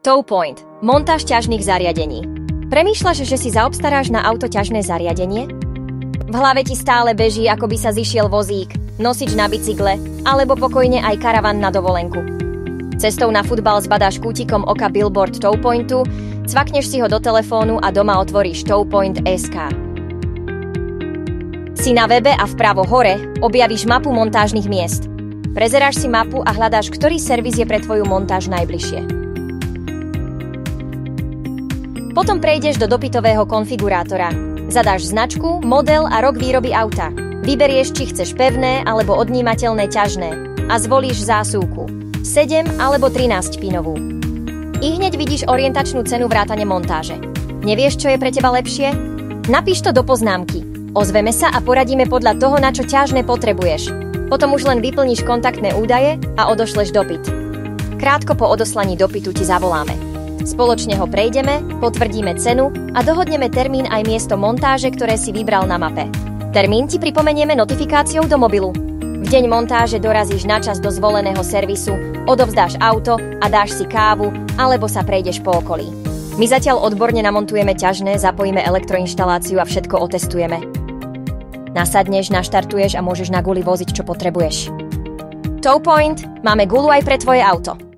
Towpoint. Montáž ťažných zariadení. Premýšľaš, že si zaobstaráš na auto ťažné zariadenie? V hlave ti stále beží, ako by sa zišiel vozík, nosič na bicykle, alebo pokojne aj karavan na dovolenku. Cestou na futbal zbadáš kútikom oka billboard Towpointu, cvakneš si ho do telefónu a doma otvoríš Towpoint.sk. Si na webe a vpravo hore objavíš mapu montážnych miest. Prezeráš si mapu a hľadáš, ktorý servis je pre tvoju montáž najbližšie. Potom prejdeš do dopytového konfigurátora. Zadáš značku, model a rok výroby auta. Vyberieš, či chceš pevné alebo odnímateľné ťažné a zvolíš zásuvku 7 alebo 13 pinovú. I hneď vidíš orientačnú cenu vrátane montáže. Nevieš, čo je pre teba lepšie? Napíš to do poznámky. Ozveme sa a poradíme podľa toho, na čo ťažné potrebuješ. Potom už len vyplníš kontaktné údaje a odošleš dopyt. Krátko po odoslaní dopytu ti zavoláme. Spoločne ho prejdeme, potvrdíme cenu a dohodneme termín aj miesto montáže, ktoré si vybral na mape. Termín ti pripomenieme notifikáciou do mobilu. V deň montáže dorazíš na čas do zvoleného servisu, odovzdáš auto a dáš si kávu, alebo sa prejdeš po okolí. My zatiaľ odborne namontujeme ťažné, zapojíme elektroinštaláciu a všetko otestujeme. Nasadneš, naštartuješ a môžeš na guli voziť, čo potrebuješ. Towpoint, máme gulu aj pre tvoje auto.